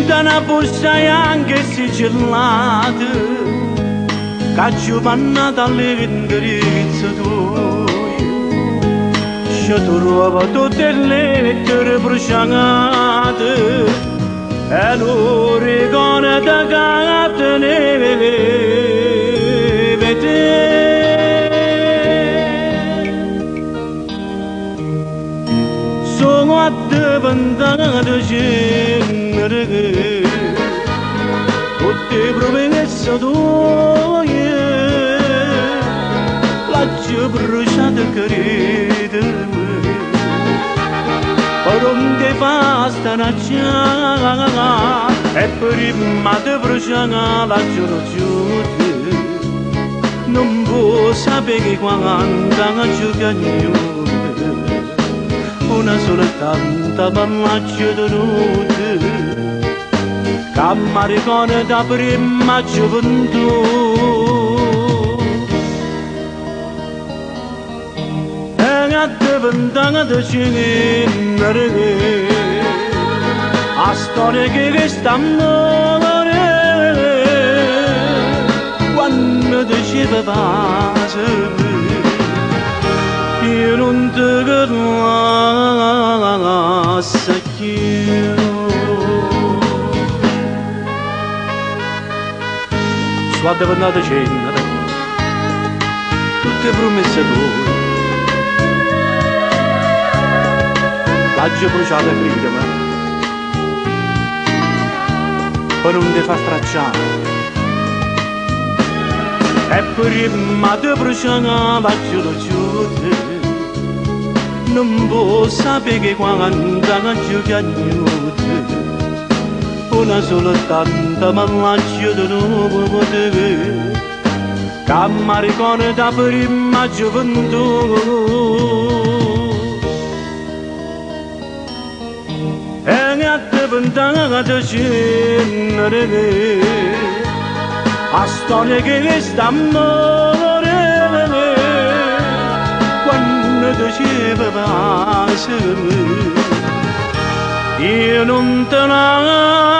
da una busta anche sigillata che vanno dall'indirizzo tuo ci trova tutte le lettere bruciate e lo ricorda che ne vede sono a diventare genere tutte promesse tue l'ho bruciata credimi per non ti basta una già e prima di bruciare la giornata non può sapere quando giocare una sola tanta ballaccia di notte che mi ricorda prima gioventù e a diventare cenere a storia che st'amore quando diceva pace io non ti lascio più quando è andata cenere tutte promesse tue l'ho bruciata credimi per non ti fa stracciare e prima di bruciare la giornata non può sapere quando giocare una sola tanta malaccia di notte che mi ricorda prima gioventù e a diventare cenere a storia che st'amore quando diceva pace io non te la